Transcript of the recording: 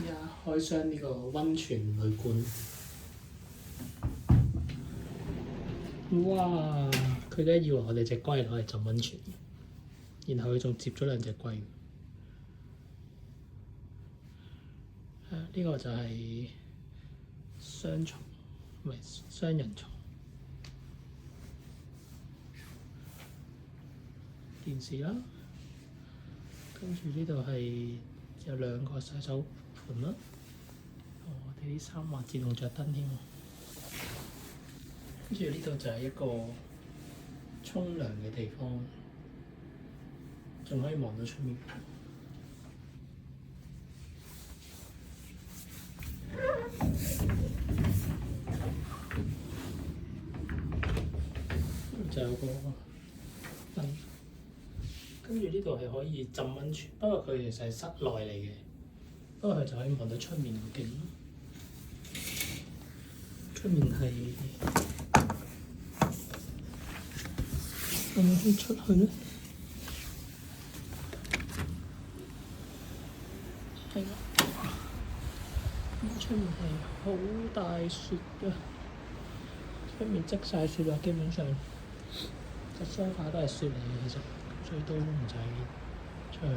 家開箱呢個溫泉旅館。哇！佢梗係以為我哋隻龜攞嚟浸溫泉，然後佢仲接咗兩隻龜。呢個就係雙床，唔係雙人床。電視啦，跟住呢度係有兩個洗手盆啦。我哋啲衫話自動着燈添。跟住呢度就係一個沖涼嘅地方，仲可以望到出面。就有個燈，跟住呢度係可以浸溫泉，不過佢其實係室內嚟嘅，不過佢就可以望到出面個景。出面係可唔可以出去咧？係啦，出面係好大雪㗎，出面積晒雪啦，基本上個梳化都係雪嚟嘅，其實所以都唔使出去。